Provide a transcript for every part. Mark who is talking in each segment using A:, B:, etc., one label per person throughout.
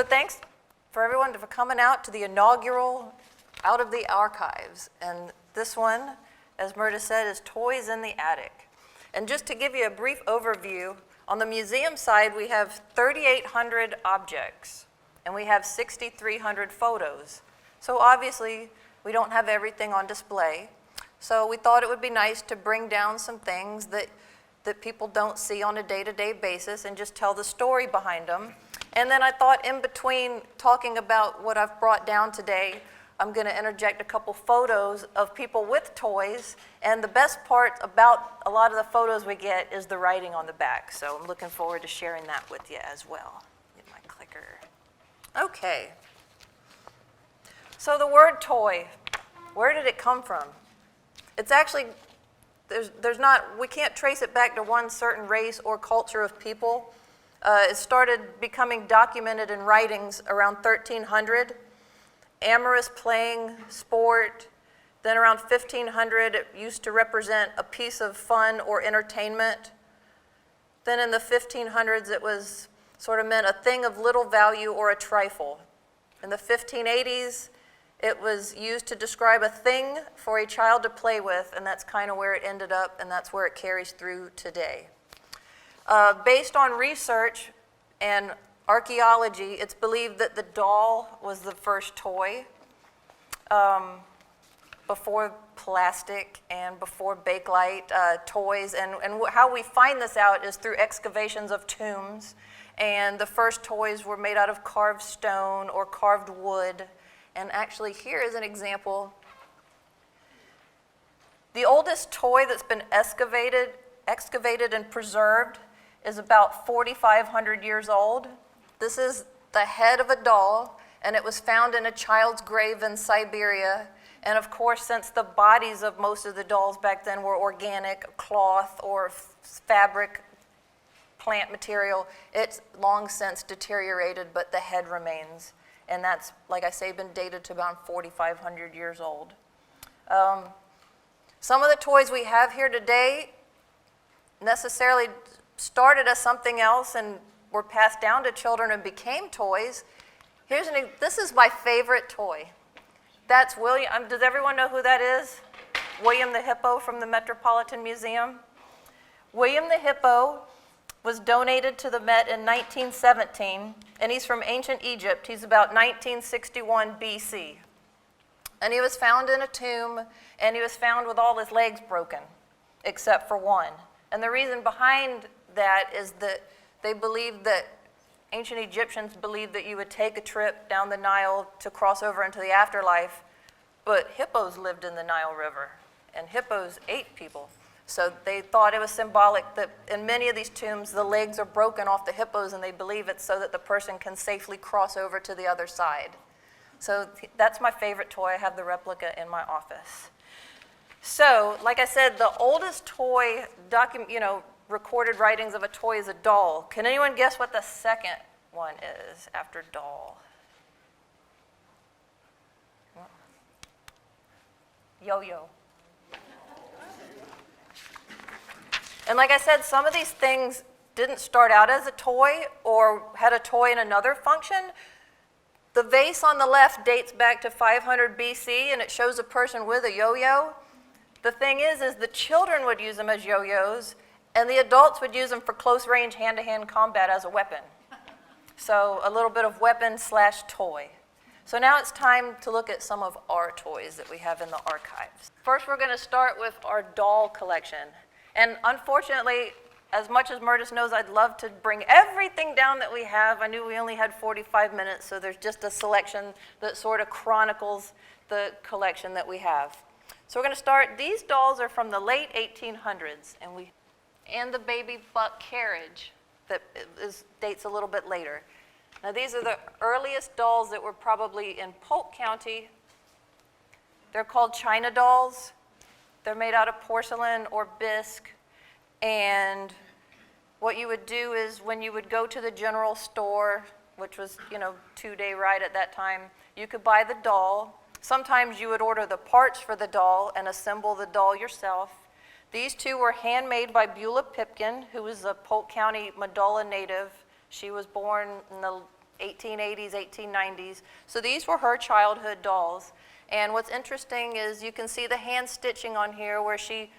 A: So thanks for everyone for coming out to the inaugural Out of the Archives. And this one, as Murda said, is Toys in the Attic. And just to give you a brief overview, on the museum side, we have 3,800 objects, and we have 6,300 photos. So obviously, we don't have everything on display. So we thought it would be nice to bring down some things that people don't see on a day-to-day basis and just tell the story behind them. And then I thought in between talking about what I've brought down today, I'm going to interject a couple photos of people with toys. And the best part about a lot of the photos we get is the writing on the back. So I'm looking forward to sharing that with you as well. Get my clicker. Okay. So the word toy, where did it come from? It's actually, we can't trace it back to one certain race or culture of people. It started becoming documented in writings around 1300. Amorous playing, sport. Then around 1500, it used to represent a piece of fun or entertainment. Then in the 1500s, it was sort of meant a thing of little value or a trifle. In the 1580s, it was used to describe a thing for a child to play with, and that's kind of where it ended up, and that's where it carries through today. Based on research and archaeology, it's believed that the doll was the first toy before plastic and before Bakelite toys. And how we find this out is through excavations of tombs. And the first toys were made out of carved stone or carved wood. And actually, here is an example. The oldest toy that's been excavated and preserved is about 4,500 years old. This is the head of a doll, and it was found in a child's grave in Siberia. And of course, since the bodies of most of the dolls back then were organic, cloth or fabric, plant material, it's long since deteriorated, but the head remains. And that's, like I say, been dated to about 4,500 years old. Some of the toys we have here today necessarily started as something else and were passed down to children and became toys. This is my favorite toy. That's William. Does everyone know who that is? William the Hippo from the Metropolitan Museum. William the Hippo was donated to the Met in 1917, and he's from ancient Egypt. He's about 1961 BC. And he was found in a tomb, and he was found with all his legs broken, except for one. And the reason behind that is that they believed that ancient Egyptians believed that you would take a trip down the Nile to cross over into the afterlife, but hippos lived in the Nile River, and hippos ate people. So they thought it was symbolic that in many of these tombs, the legs are broken off the hippos, and they believe it's so that the person can safely cross over to the other side. So that's my favorite toy. I have the replica in my office. So, like I said, the oldest toy recorded writings of a toy is a doll. Can anyone guess what the second one is after doll? Yo-yo. And like I said, some of these things didn't start out as a toy or had a toy in another function. The vase on the left dates back to 500 BC, and it shows a person with a yo-yo. The thing is the children would use them as yo-yos, and the adults would use them for close-range hand-to-hand combat as a weapon. So a little bit of weapon/toy. So now it's time to look at some of our toys that we have in the archives. First, we're going to start with our doll collection. And unfortunately, as much as Murtis knows, I'd love to bring everything down that we have. I knew we only had 45 minutes, so there's just a selection that sort of chronicles the collection that we have. So we're going to start. These dolls are from the late 1800s, and the baby buck carriage that dates a little bit later. Now, these are the earliest dolls that were probably in Polk County. They're called China dolls. They're made out of porcelain or bisque, and what you would do is when you would go to the general store, which was, 2-day ride at that time, you could buy the doll. Sometimes you would order the parts for the doll and assemble the doll yourself. These two were handmade by Beulah Pipkin, who was a Polk County Medulla native. She was born in the 1880s, 1890s. So these were her childhood dolls. And what's interesting is you can see the hand stitching on here where she,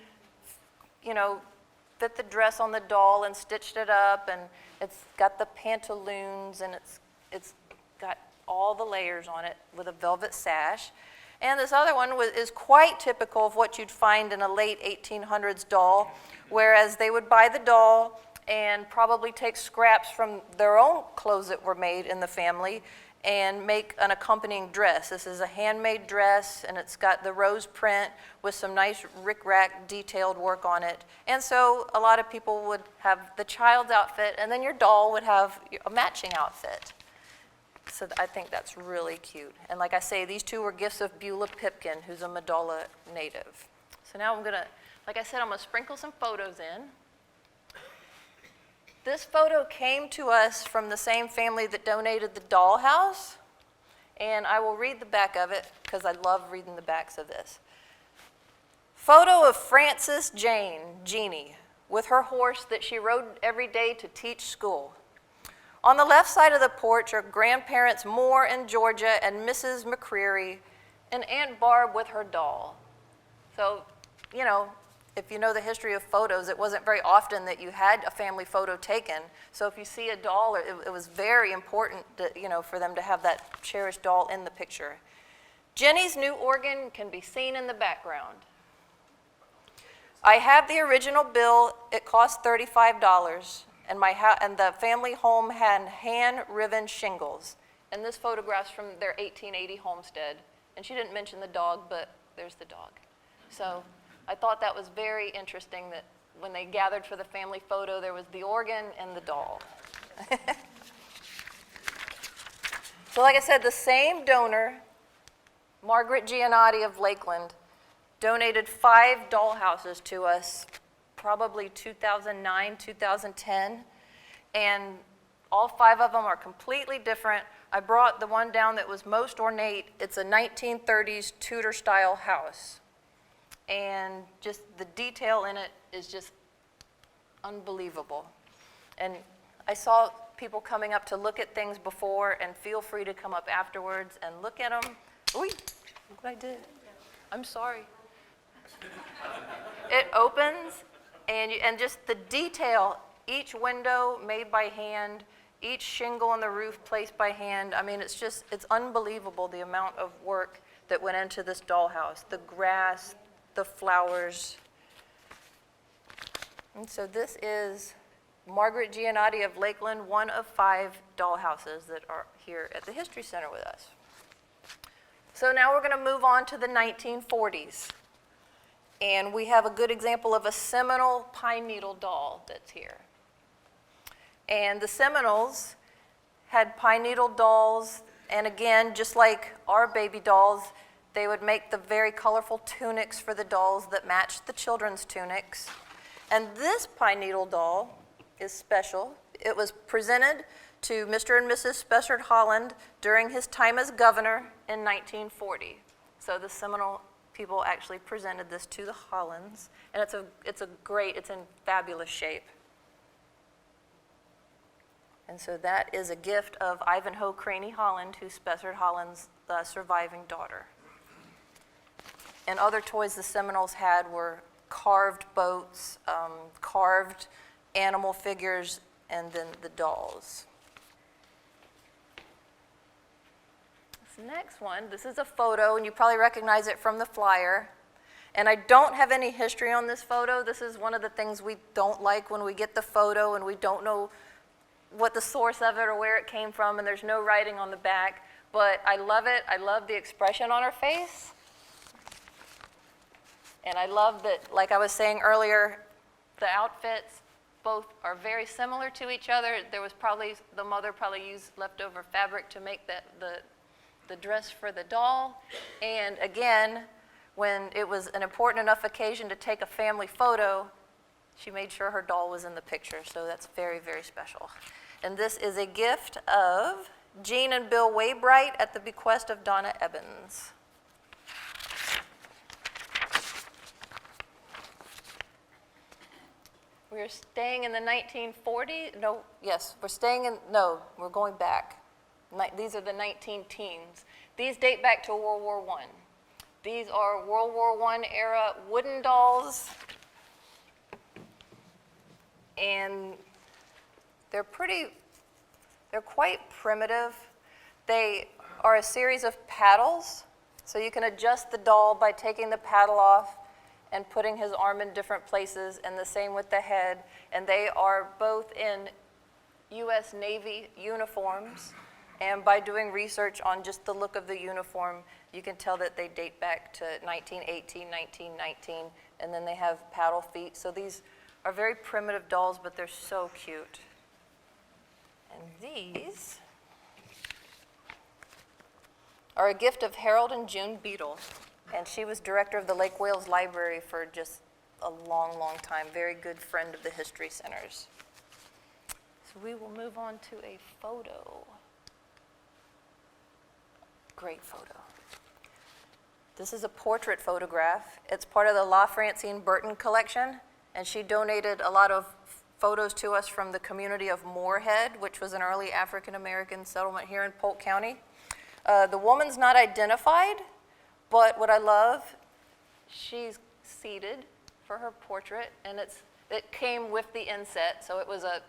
A: fit the dress on the doll and stitched it up, and it's got the pantaloons, and it's got all the layers on it with a velvet sash. And this other one is quite typical of what you'd find in a late 1800s doll, whereas they would buy the doll and probably take scraps from their own clothes that were made in the family and make an accompanying dress. This is a handmade dress, and it's got the rose print with some nice rickrack detailed work on it. And so a lot of people would have the child's outfit, and then your doll would have a matching outfit. So I think that's really cute. And like I say, these two were gifts of Beulah Pipkin, who's a Medolla native. So now I'm gonna sprinkle some photos in. This photo came to us from the same family that donated the dollhouse, and I will read the back of it because I love reading the backs of this. Photo of Frances Jane, Jeannie, with her horse that she rode every day to teach school. On the left side of the porch are grandparents Moore and Georgia and Mrs. McCreary, and Aunt Barb with her doll. So, if you know the history of photos, it wasn't very often that you had a family photo taken. So if you see a doll, it was very important for them to have that cherished doll in the picture. Jenny's new organ can be seen in the background. I have the original bill. It cost $35, and the family home had hand-riven shingles. And this photograph's from their 1880 homestead. And she didn't mention the dog, but there's the dog. So I thought that was very interesting that when they gathered for the family photo, there was the organ and the doll. So like I said, the same donor, Margaret Giannotti of Lakeland, donated 5 dollhouses to us, probably 2009, 2010, and all 5 of them are completely different. I brought the one down that was most ornate. It's a 1930s Tudor-style house. And just the detail in it is just unbelievable. And I saw people coming up to look at things before, and feel free to come up afterwards and look at them. Ooh, look what I did. I'm sorry. It opens, and just the detail, each window made by hand, each shingle on the roof placed by hand. I mean, it's unbelievable the amount of work that went into this dollhouse. The grass, the flowers. And so this is Margaret Giannotti of Lakeland, one of 5 dollhouses that are here at the History Center with us. So now we're going to move on to the 1940s. And we have a good example of a Seminole pine needle doll that's here. And the Seminoles had pine needle dolls, and again, just like our baby dolls, they would make the very colorful tunics for the dolls that matched the children's tunics. And this pine needle doll is special. It was presented to Mr. and Mrs. Spessard Holland during his time as governor in 1940. So the Seminole people actually presented this to the Hollands, and it's in fabulous shape. And so that is a gift of Ivanhoe Craney Holland, who's Spessard Holland's surviving daughter. And other toys the Seminoles had were carved boats, carved animal figures, and then the dolls. This next one, this is a photo, and you probably recognize it from the flyer. And I don't have any history on this photo. This is one of the things we don't like when we get the photo and we don't know what the source of it or where it came from, and there's no writing on the back. But I love it. I love the expression on her face. And I love that, like I was saying earlier, the outfits both are very similar to each other. There was the mother probably used leftover fabric to make the dress for the doll. And again, when it was an important enough occasion to take a family photo, she made sure her doll was in the picture. So that's very, very special. And this is a gift of Jean and Bill Waybright at the bequest of Donna Evans. We're staying in the 1940s. We're going back. These are the 19 teens. These date back to World War I. These are World War I era wooden dolls. And they're quite primitive. They are a series of paddles. So you can adjust the doll by taking the paddle off and putting his arm in different places, and the same with the head. And they are both in U.S. Navy uniforms. And by doing research on just the look of the uniform, you can tell that they date back to 1918, 1919, and then they have paddle feet. So these are very primitive dolls, but they're so cute. And these are a gift of Harold and June Beadle, and she was director of the Lake Wales Library for just a long, long time. Very good friend of the History Centers. So we will move on to a photo. Great photo. This is a portrait photograph. It's part of the La Francine Burton collection, and she donated a lot of photos to us from the community of Moorhead, which was an early African-American settlement here in Polk County. The woman's not identified, but what I love, she's seated for her portrait, and it came with the inset, so it was an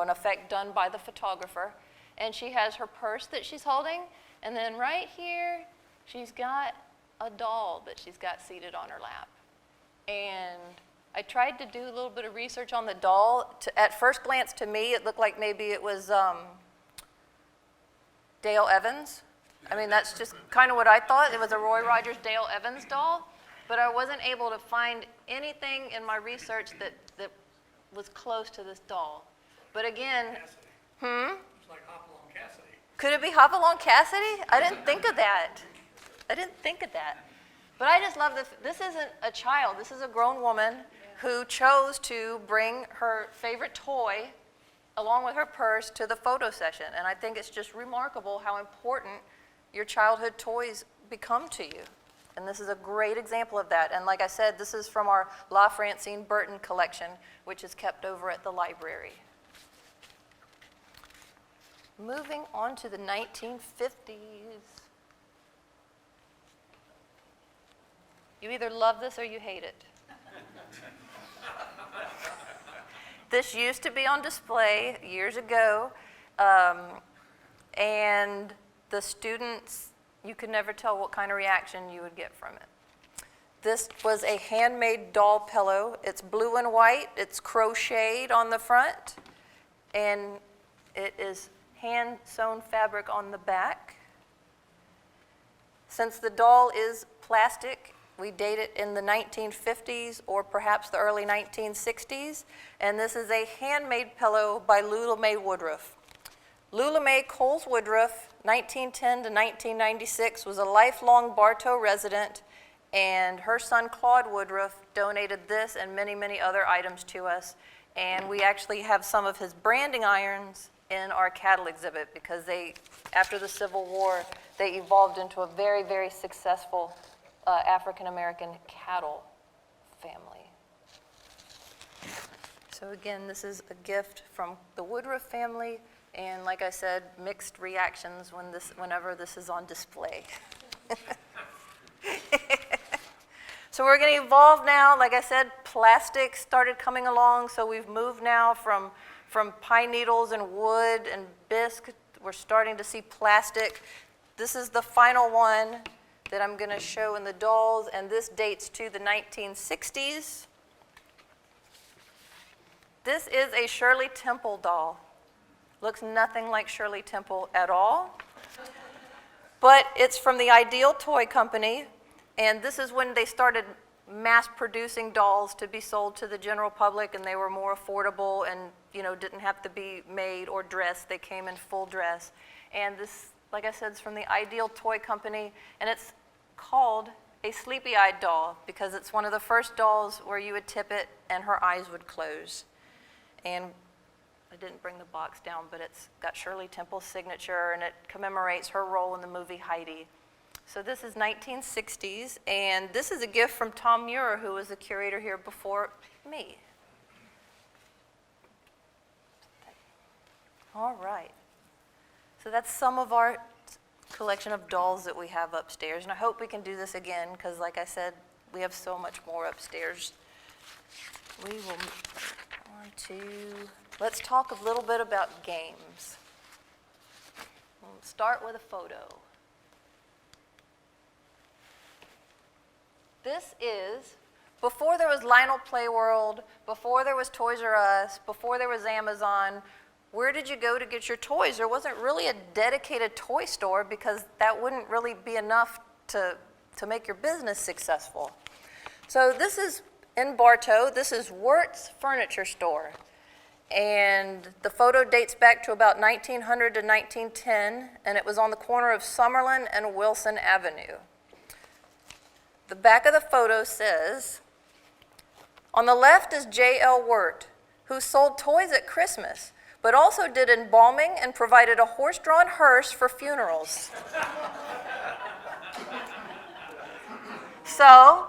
A: effect done by the photographer. And she has her purse that she's holding, and then right here, she's got a doll that she's got seated on her lap. And I tried to do a little bit of research on the doll. At first glance, to me, it looked like maybe it was Dale Evans. I mean, that's just kind of what I thought. It was a Roy Rogers Dale Evans doll, but I wasn't able to find anything in my research that was close to this doll. But again,
B: It's like Hopalong Cassidy.
A: Could it be Hopalong Cassidy? I didn't think of that. But I just love this. This isn't a child. This is a grown woman who chose to bring her favorite toy along with her purse to the photo session. And I think it's just remarkable how important your childhood toys become to you. And this is a great example of that. And like I said, this is from our La Francine Burton collection, which is kept over at the library. Moving on to the 1950s. You either love this or you hate it. This used to be on display years ago, and the students, you could never tell what kind of reaction you would get from it. This was a handmade doll pillow. It's blue and white. It's crocheted on the front, and it is hand-sewn fabric on the back. Since the doll is plastic, we date it in the 1950s or perhaps the early 1960s, and this is a handmade pillow by Lula Mae Woodruff. Lula Mae Coles Woodruff, 1910 to 1996, was a lifelong Bartow resident, and her son Claude Woodruff donated this and many, many other items to us, and we actually have some of his branding irons in our cattle exhibit because after the Civil War, they evolved into a very, very successful African-American cattle family. So again, this is a gift from the Woodruff family, and like I said, mixed reactions whenever this is on display. So we're going to evolve now. Like I said, plastic started coming along, so we've moved now from pine needles and wood and bisque. We're starting to see plastic. This is the final one that I'm going to show in the dolls, and this dates to the 1960s. This is a Shirley Temple doll. Looks nothing like Shirley Temple at all, but it's from the Ideal Toy Company, and this is when they started mass producing dolls to be sold to the general public, and they were more affordable and didn't have to be made or dressed. They came in full dress. And this, like I said, is from the Ideal Toy Company, and it's called a sleepy-eyed doll because it's one of the first dolls where you would tip it and her eyes would close. And I didn't bring the box down, but it's got Shirley Temple's signature, and it commemorates her role in the movie Heidi. So this is 1960s, and this is a gift from Tom Muir, who was the curator here before me. All right. So that's some of our collection of dolls that we have upstairs, and I hope we can do this again, because like I said, we have so much more upstairs. We will move on to, let's talk a little bit about games. We'll start with a photo. This is, before there was Lionel Playworld, before there was Toys R Us, before there was Amazon, where did you go to get your toys? There wasn't really a dedicated toy store because that wouldn't really be enough to make your business successful. So this is in Bartow. This is Wert's Furniture Store. And the photo dates back to about 1900 to 1910, and it was on the corner of Summerlin and Wilson Avenue. The back of the photo says, on the left is J.L. Wirt, who sold toys at Christmas, but also did embalming and provided a horse-drawn hearse for funerals. So,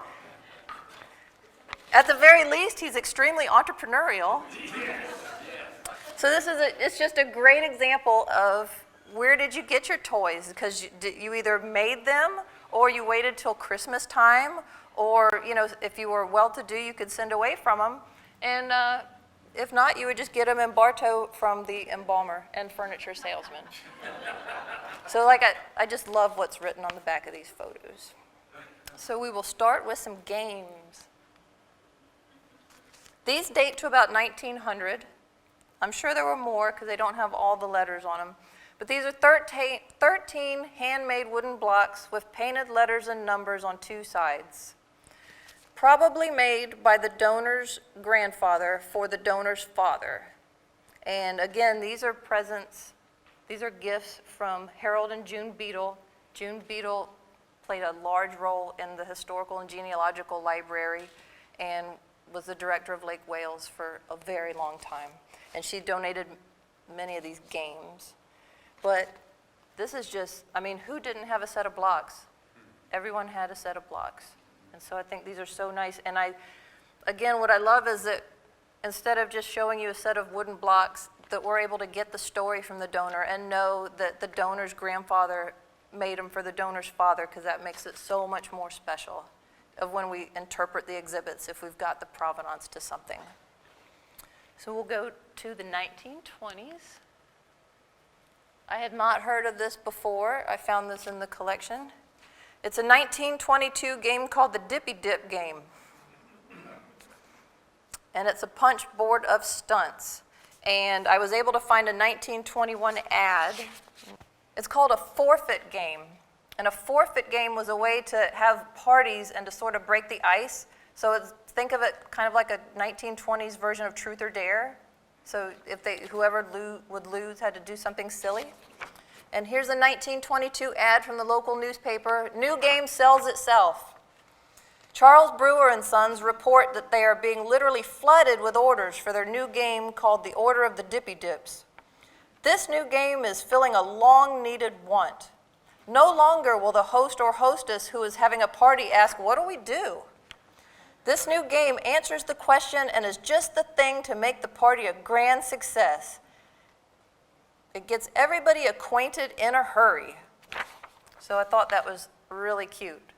A: at the very least, he's extremely entrepreneurial. So it's just a great example of where did you get your toys? Because you either made them, or you waited till Christmas time, or if you were well-to-do, you could send away from them, and if not, you would just get them in Bartow from the embalmer and furniture salesman. So I just love what's written on the back of these photos. So we will start with some games. These date to about 1900. I'm sure there were more because they don't have all the letters on them. But these are 13 handmade wooden blocks with painted letters and numbers on two sides. Probably made by the donor's grandfather for the donor's father. And again, these are presents, these are gifts from Harold and June Beadle. June Beadle played a large role in the Historical and Genealogical Library and was the director of Lake Wales for a very long time. And she donated many of these games. But this is just, who didn't have a set of blocks? Everyone had a set of blocks. And so I think these are so nice. And again, what I love is that instead of just showing you a set of wooden blocks, that we're able to get the story from the donor and know that the donor's grandfather made them for the donor's father, because that makes it so much more special of when we interpret the exhibits if we've got the provenance to something. So we'll go to the 1920s. I had not heard of this before. I found this in the collection. It's a 1922 game called the Dippy Dip game. And it's a punch board of stunts. And I was able to find a 1921 ad. It's called a forfeit game. And a forfeit game was a way to have parties and to sort of break the ice. So think of it kind of like a 1920s version of Truth or Dare. So if whoever would lose had to do something silly. And here's a 1922 ad from the local newspaper. New game sells itself. Charles Brewer and Sons report that they are being literally flooded with orders for their new game called the Order of the Dippy Dips. This new game is filling a long-needed want. No longer will the host or hostess who is having a party ask, "What do we do?" This new game answers the question and is just the thing to make the party a grand success. It gets everybody acquainted in a hurry. So I thought that was really cute.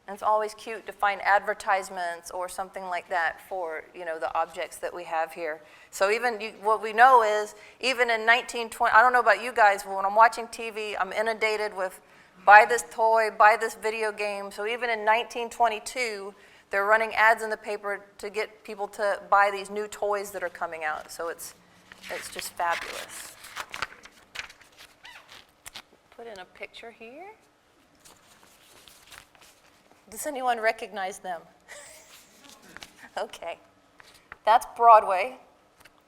A: And it's always cute to find advertisements or something like that for, the objects that we have here. So what we know is, even in 1920, I don't know about you guys, but when I'm watching TV, I'm inundated with buy this toy, buy this video game. So even in 1922, they're running ads in the paper to get people to buy these new toys that are coming out. So it's just fabulous. Put in a picture here. Does anyone recognize them? Okay. That's Broadway,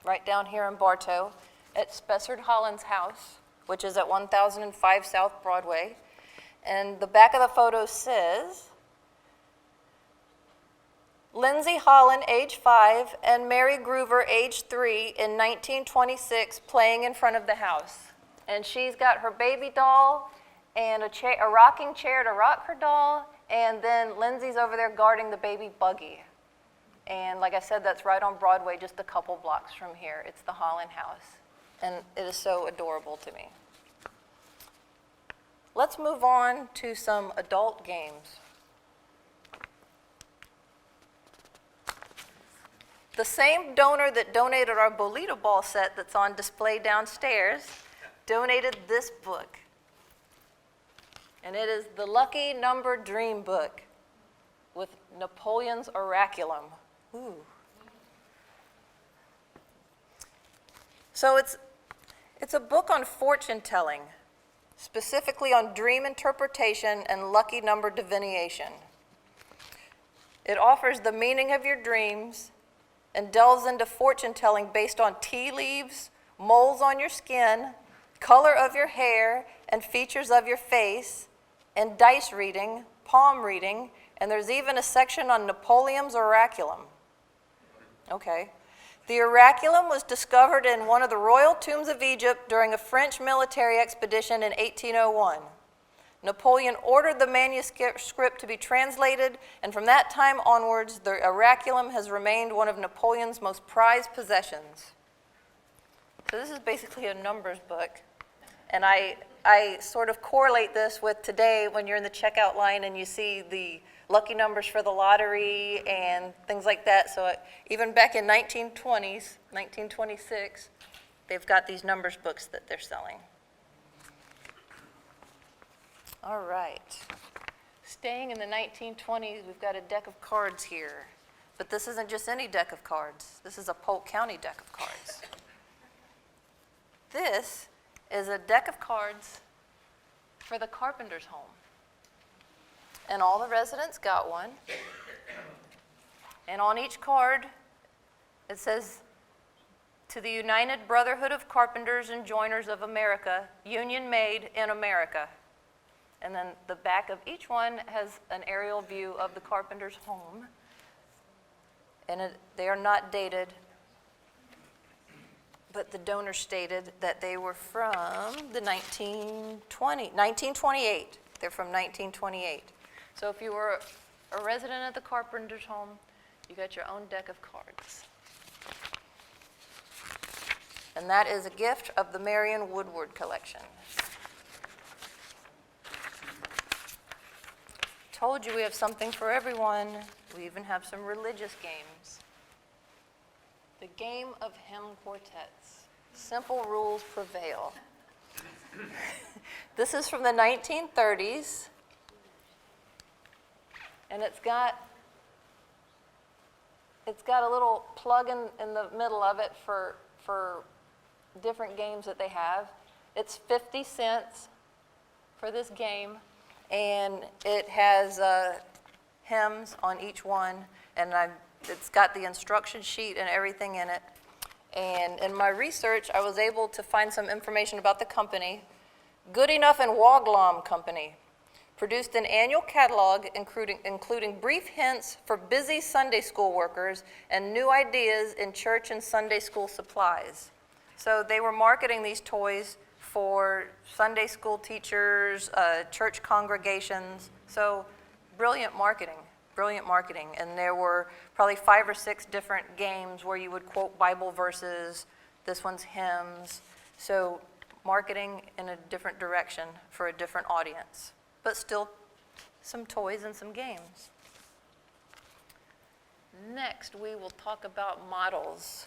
A: right down here in Bartow, at Spessard Holland's house, which is at 1005 South Broadway. And the back of the photo says, Lindsay Holland, age 5, and Mary Groover, age 3, in 1926, playing in front of the house. And she's got her baby doll and a rocking chair to rock her doll, and then Lindsay's over there guarding the baby buggy. And like I said, that's right on Broadway, just a couple blocks from here. It's the Holland house. And it is so adorable to me. Let's move on to some adult games. The same donor that donated our Bolita ball set that's on display downstairs donated this book. And it is the Lucky Number Dream Book with Napoleon's Oraculum. Ooh. So it's a book on fortune telling, specifically on dream interpretation and lucky number divination. It offers the meaning of your dreams and delves into fortune telling based on tea leaves, moles on your skin, color of your hair, and features of your face, and dice reading, palm reading, and there's even a section on Napoleon's Oraculum. Okay. The Oraculum was discovered in one of the royal tombs of Egypt during a French military expedition in 1801. Napoleon ordered the manuscript to be translated, and from that time onwards, the Oraculum has remained one of Napoleon's most prized possessions. So this is basically a numbers book, and I sort of correlate this with today when you're in the checkout line and you see the lucky numbers for the lottery and things like that. So even back in 1926, they've got these numbers books that they're selling. All right. Staying in the 1920s, we've got a deck of cards here. But this isn't just any deck of cards. This is a Polk County deck of cards. This is a deck of cards for the carpenter's home. And all the residents got one. And on each card, it says, "To the United Brotherhood of Carpenters and Joiners of America, Union made in America." And then the back of each one has an aerial view of the carpenter's home. And they are not dated, but the donor stated that they were from the 1928. They're from 1928. So if you were a resident at the carpenter's home, you got your own deck of cards. And that is a gift of the Marion Woodward collection. Told you we have something for everyone. We even have some religious games. The game of hymn quartets. Simple rules prevail. This is from the 1930s. And it's got a little plug in the middle of it for different games that they have. It's 50 cents for this game, and it has hymns on each one, and it's got the instruction sheet and everything in it. And in my research, I was able to find some information about the company. Good Enough and Woglam Company produced an annual catalog including brief hints for busy Sunday school workers and new ideas in church and Sunday school supplies. So they were marketing these toys for Sunday school teachers, church congregations. So brilliant marketing. And there were probably 5 or 6 different games where you would quote Bible verses. This one's hymns. So marketing in a different direction for a different audience, but still some toys and some games. Next, we will talk about models.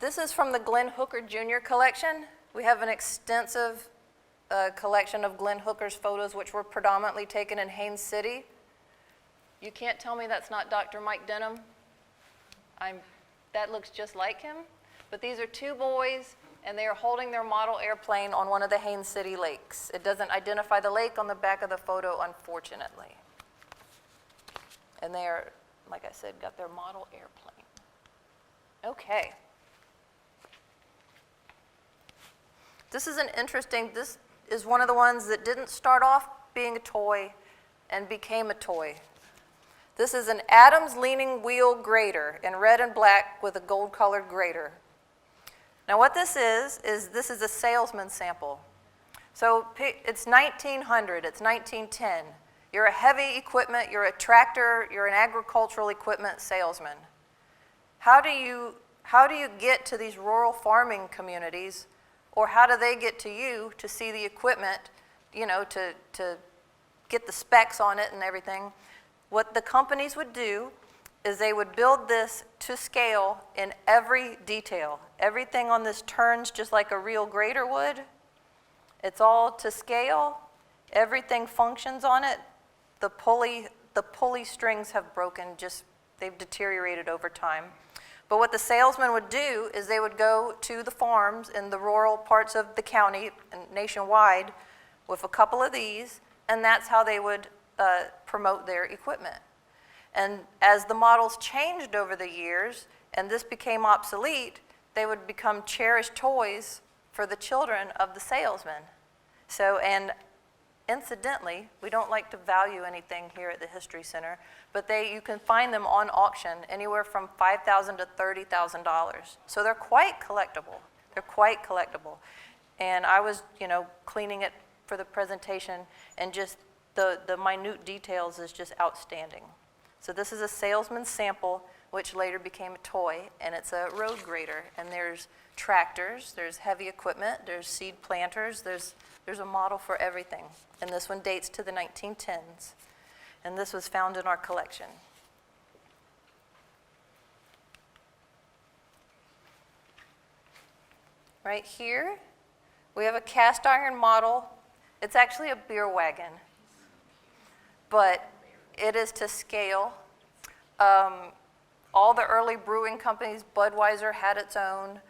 A: This is from the Glenn Hooker Jr. collection. We have an extensive collection of Glenn Hooker's photos, which were predominantly taken in Haines City. You can't tell me that's not Dr. Mike Denham. That looks just like him. But these are 2 boys, and they are holding their model airplane on one of the Haines City lakes. It doesn't identify the lake on the back of the photo, unfortunately. And they are, like I said, got their model airplane. Okay. This is this is one of the ones that didn't start off being a toy and became a toy. This is an Adams leaning wheel grater in red and black with a gold-colored grater. Now what this is this is a salesman sample. So it's 1900, it's 1910. You're a heavy equipment, you're a tractor, you're an agricultural equipment salesman. How do you get to these rural farming communities Or how do they get to you to see the equipment, you know, to get the specs on it and everything? What the companies would do is they would build this to scale in every detail. Everything on this turns just like a real grater would. It's all to scale. Everything functions on it. The pulley strings have broken, they've deteriorated over time. But what the salesmen would do is they would go to the farms in the rural parts of the county and nationwide with a couple of these, and that's how they would promote their equipment. And as the models changed over the years and this became obsolete, they would become cherished toys for the children of the salesmen. So, and incidentally, we don't like to value anything here at the History Center, but you can find them on auction anywhere from $5,000 to $30,000. So they're quite collectible. They're quite collectible. And I was, you know, cleaning it for the presentation, and just the minute details is just outstanding. So this is a salesman's sample, which later became a toy, and it's a road grader. And there's tractors, there's heavy equipment, there's seed planters, there's a model for everything. And this one dates to the 1910s. And this was found in our collection. Right here, we have a cast iron model. It's actually a beer wagon, but it is to scale. All the early brewing companies, Budweiser had its own,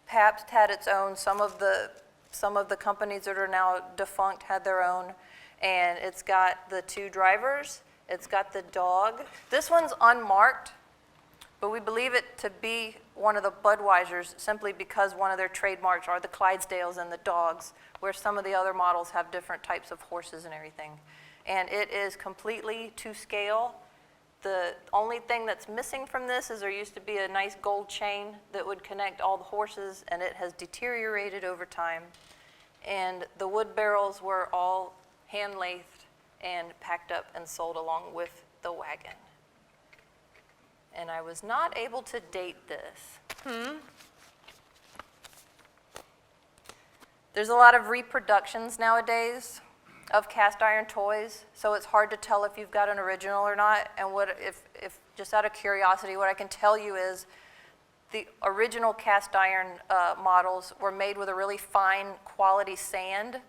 A: Pabst had its own, some of the companies that are now defunct had their own, and it's got the two drivers, it's got the dog. This one's unmarked, but we believe it to be one of the Budweisers simply because one of their trademarks are the Clydesdales and the dogs, where some of the other models have different types of horses and everything. And it is completely to scale. The only thing that's missing from this is there used to be a nice gold chain that would connect all the horses, and it has deteriorated over time. And the wood barrels were all hand-lathed and packed up and sold along with the wagon. And I was not able to date this. There's a lot of reproductions nowadays of cast iron toys, so it's hard to tell if you've got an original or not. And if just out of curiosity, what I can tell you is the original cast iron models were made with a really fine quality sand.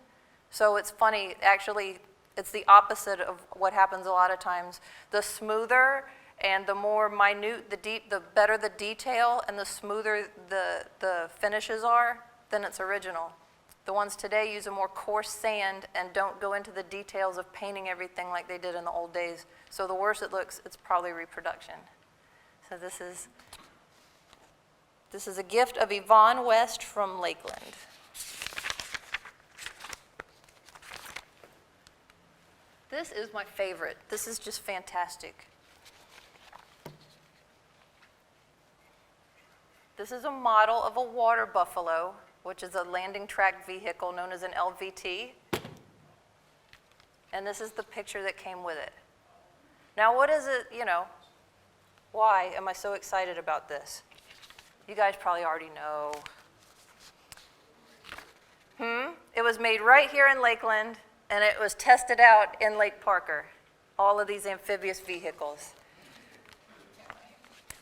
A: So it's funny, actually, it's the opposite of what happens a lot of times. The smoother and the more minute, the better the detail and the smoother the finishes are, then it's original. The ones today use a more coarse sand and don't go into the details of painting everything like they did in the old days. So the worse it looks, it's probably reproduction. So this is a gift of Yvonne West from Lakeland. This is my favorite. This is just fantastic. This is a model of a water buffalo, which is a landing track vehicle known as an LVT. And this is the picture that came with it. Now, what is it, why am I so excited about this? You guys probably already know. It was made right here in Lakeland, and it was tested out in Lake Parker, all of these amphibious vehicles.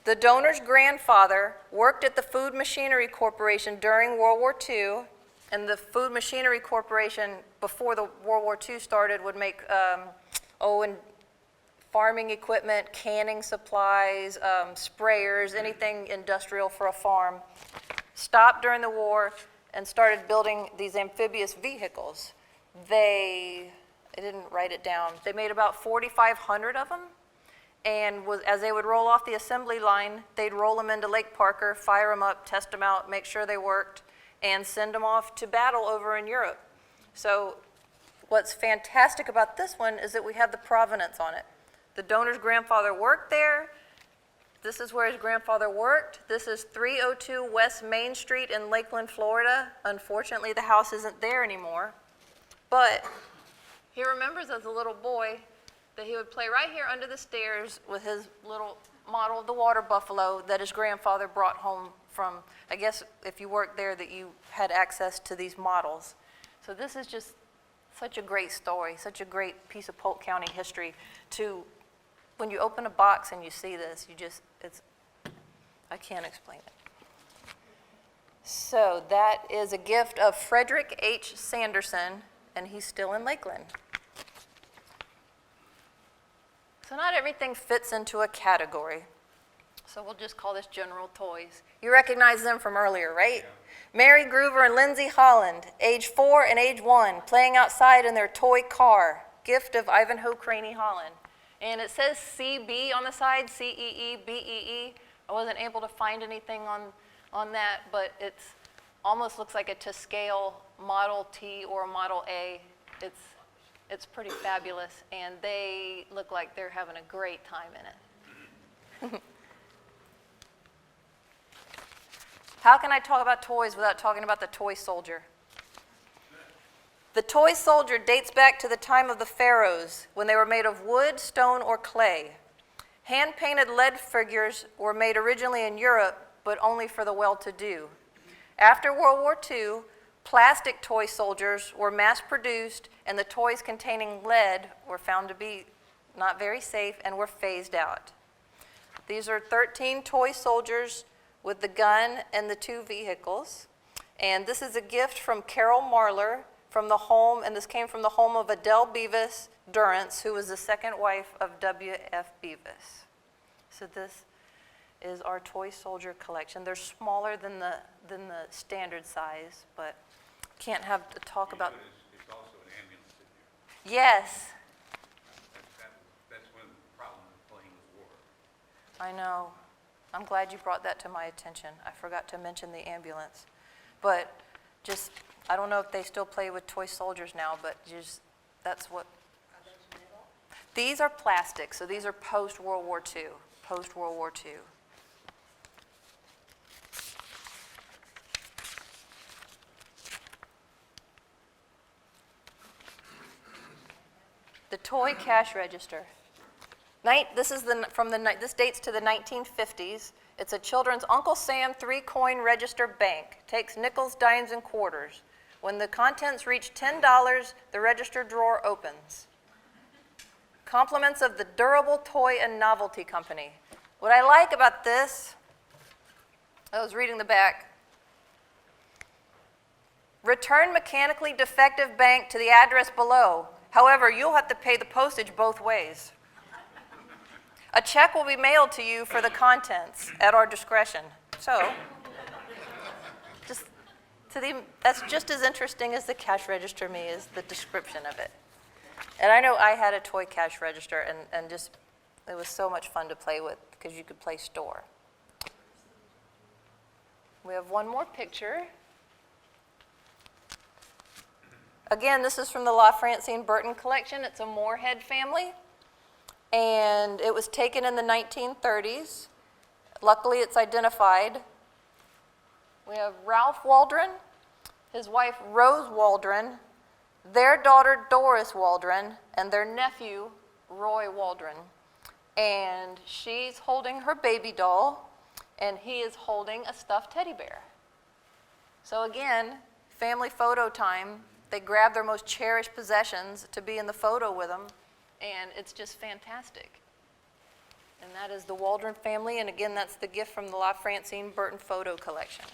A: The donor's grandfather worked at the Food Machinery Corporation during World War II, and the Food Machinery Corporation, before the World War II started, would make and farming equipment, canning supplies, sprayers, anything industrial for a farm. Stopped during the war and started building these amphibious vehicles. I didn't write it down. They made about 4,500 of them. And as they would roll off the assembly line, they'd roll them into Lake Parker, fire them up, test them out, make sure they worked, and send them off to battle over in Europe. So what's fantastic about this one is that we have the provenance on it. The donor's grandfather worked there. This is where his grandfather worked. This is 302 West Main Street in Lakeland, Florida. Unfortunately, the house isn't there anymore. But he remembers as a little boy that he would play right here under the stairs with his little model of the water buffalo that his grandfather brought home from, I guess if you worked there that you had access to these models. So this is just such a great story, such a great piece of Polk County history to, when you open a box and you see this, you just, I can't explain it. So that is a gift of Frederick H. Sanderson, and he's still in Lakeland. So not everything fits into a category. So we'll just call this general toys. You recognize them from earlier, right? Yeah. Mary Groover and Lindsay Holland, age 4 and age 1, playing outside in their toy car. Gift of Ivanhoe Craney Holland. And it says CB on the side, CEEBEE. I wasn't able to find anything on that, but it's almost looks like a to scale Model T or a Model A. It's pretty fabulous, and they look like they're having a great time in it. How can I talk about toys without talking about the toy soldier? The toy soldier dates back to the time of the pharaohs, when they were made of wood, stone, or clay. Hand-painted lead figures were made originally in Europe, but only for the well-to-do. After World War II, plastic toy soldiers were mass-produced, and the toys containing lead were found to be not very safe and were phased out. These are 13 toy soldiers with the gun and the 2 vehicles. And this is a gift from Carol Marler from the home, and this came from the home of Adele Beavis Durrance, who was the second wife of W.F. Beavis. So this is our toy soldier collection. They're smaller than the standard size, but can't have to talk about.
C: It's also an ambulance in here.
A: Yes.
C: That's one of the problems with playing with war.
A: I know. I'm glad you brought that to my attention. I forgot to mention the ambulance. But just, I don't know if they still play with toy soldiers now, but just, that's what.
D: Are those metal?
A: These are plastic, so these are post-World War II. Post-World War II. The toy cash register. This dates to the 1950s. It's a children's Uncle Sam 3-coin register bank. Takes nickels, dimes, and quarters. When the contents reach $10, the register drawer opens. Compliments of the Durable Toy and Novelty Company. What I like about this, I was reading the back. Return mechanically defective bank to the address below. However, you'll have to pay the postage both ways. A check will be mailed to you for the contents at our discretion. So, that's just as interesting as the cash register to me is the description of it. And I know I had a toy cash register, and just, it was so much fun to play with because you could play store. We have one more picture. Again, this is from the La Francine Burton collection. It's a Moorhead family, and it was taken in the 1930s. Luckily, it's identified. We have Ralph Waldron, his wife Rose Waldron, their daughter Doris Waldron, and their nephew Roy Waldron. And she's holding her baby doll, and he is holding a stuffed teddy bear. So again, family photo time. They grab their most cherished possessions to be in the photo with them, and it's just fantastic. And that is the Waldron family, and again, that's the gift from the La Francine Burton photo collection.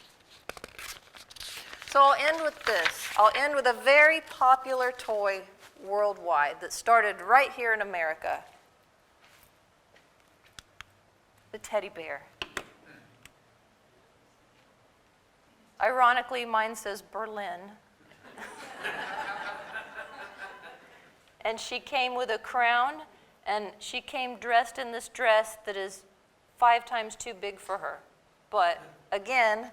A: So I'll end with this. I'll end with a very popular toy worldwide that started right here in America. The teddy bear. Ironically, mine says Berlin. And she came with a crown, and she came dressed in this dress that is 5 times too big for her. But again,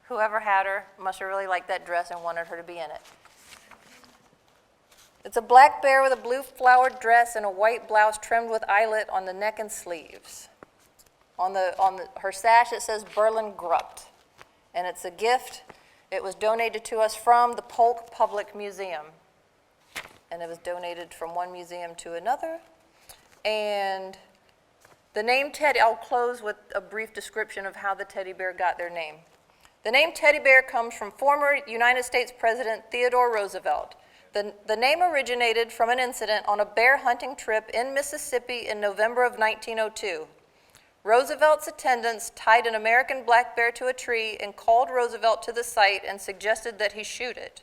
A: whoever had her must have really liked that dress and wanted her to be in it. It's a black bear with a blue flowered dress and a white blouse trimmed with eyelet on the neck and sleeves. On her sash it says Berlin Grupt, and it's a gift. It was donated to us from the Polk Public Museum. And it was donated from one museum to another. And The name Teddy, I'll close with a brief description of how the teddy bear got their name. The name teddy bear comes from former United States President Theodore Roosevelt. The name originated from an incident on a bear hunting trip in Mississippi in November of 1902. Roosevelt's attendants tied an American black bear to a tree and called Roosevelt to the site and suggested that he shoot it.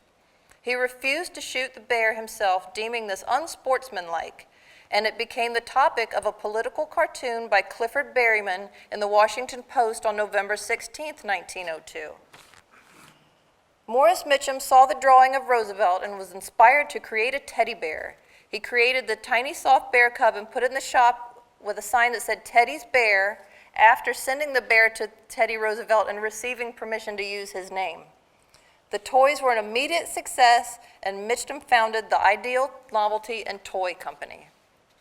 A: He refused to shoot the bear himself, deeming this unsportsmanlike, and it became the topic of a political cartoon by Clifford Berryman in the Washington Post on November 16, 1902. Morris Mitchum saw the drawing of Roosevelt and was inspired to create a teddy bear. He created the tiny soft bear cub and put it in the shop with a sign that said Teddy's Bear after sending the bear to Teddy Roosevelt and receiving permission to use his name. The toys were an immediate success, and Mitchum founded the Ideal Novelty and Toy Company.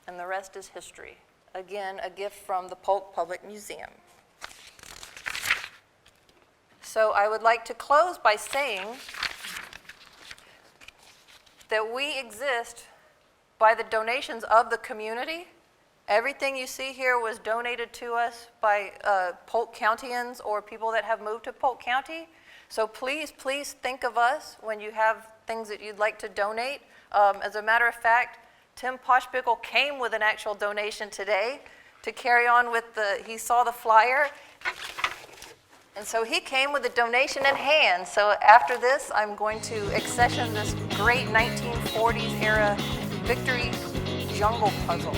A: And the rest is history. Again, a gift from the Polk Public Museum. So I would like to close by saying that we exist by the donations of the community. Everything you see here was donated to us by Polk Countyans or people that have moved to Polk County. So please, please think of us when you have things that you'd like to donate. As a matter of fact, Tim Poshpickle came with an actual donation today to carry on with he saw the flyer. And so he came with a donation in hand. So after this, I'm going to accession this great 1940s era Victory Jungle Puzzle.